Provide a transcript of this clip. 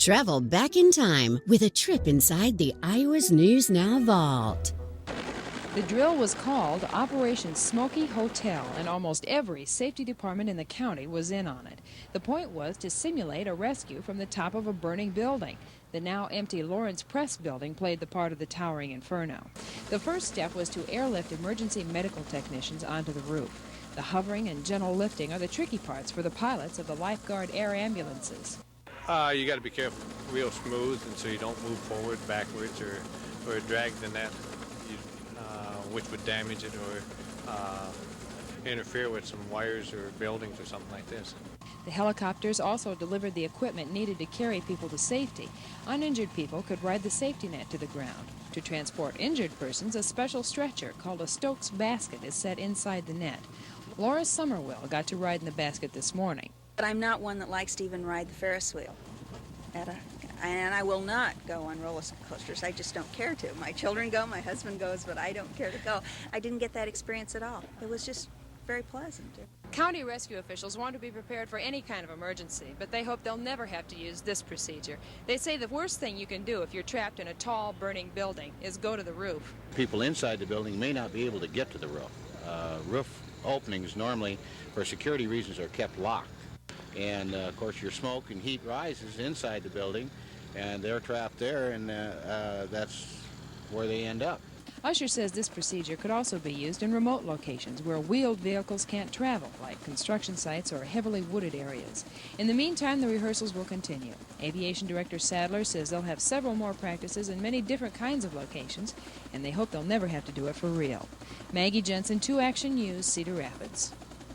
Travel back in time with a trip inside the Iowa's News Now vault. The drill was called Operation Smoky Hotel, and almost every safety department in the county was in on it. The point was to simulate a rescue from the top of a burning building. The now empty Lawrence Press building played the part of the towering inferno. The first step was to airlift emergency medical technicians onto the roof. The hovering and gentle lifting are the tricky parts for the pilots of the lifeguard air ambulances. You got to be careful, real smooth, and so you don't move forward, backwards, or drag the net, which would damage it or interfere with some wires or buildings or something like this. The helicopters also delivered the equipment needed to carry people to safety. Uninjured people could ride the safety net to the ground. To transport injured persons, a special stretcher called a Stokes basket is set inside the net. Laura Somerville got to ride in the basket this morning. But I'm not one that likes to even ride the Ferris wheel. And I will not go on roller coasters. I just don't care to. My children go, my husband goes, but I don't care to go. I didn't get that experience at all. It was just very pleasant. County rescue officials want to be prepared for any kind of emergency, but they hope they'll never have to use this procedure. They say the worst thing you can do if you're trapped in a tall, burning building is go to the roof. People inside the building may not be able to get to the roof. Roof openings normally, for security reasons, are kept locked. And, of course, your smoke and heat rises inside the building, and they're trapped there, and that's where they end up. Usher says this procedure could also be used in remote locations where wheeled vehicles can't travel, like construction sites or heavily wooded areas. In the meantime, the rehearsals will continue. Aviation Director Sadler says they'll have several more practices in many different kinds of locations, and they hope they'll never have to do it for real. Maggie Jensen, 2 Action News, Cedar Rapids.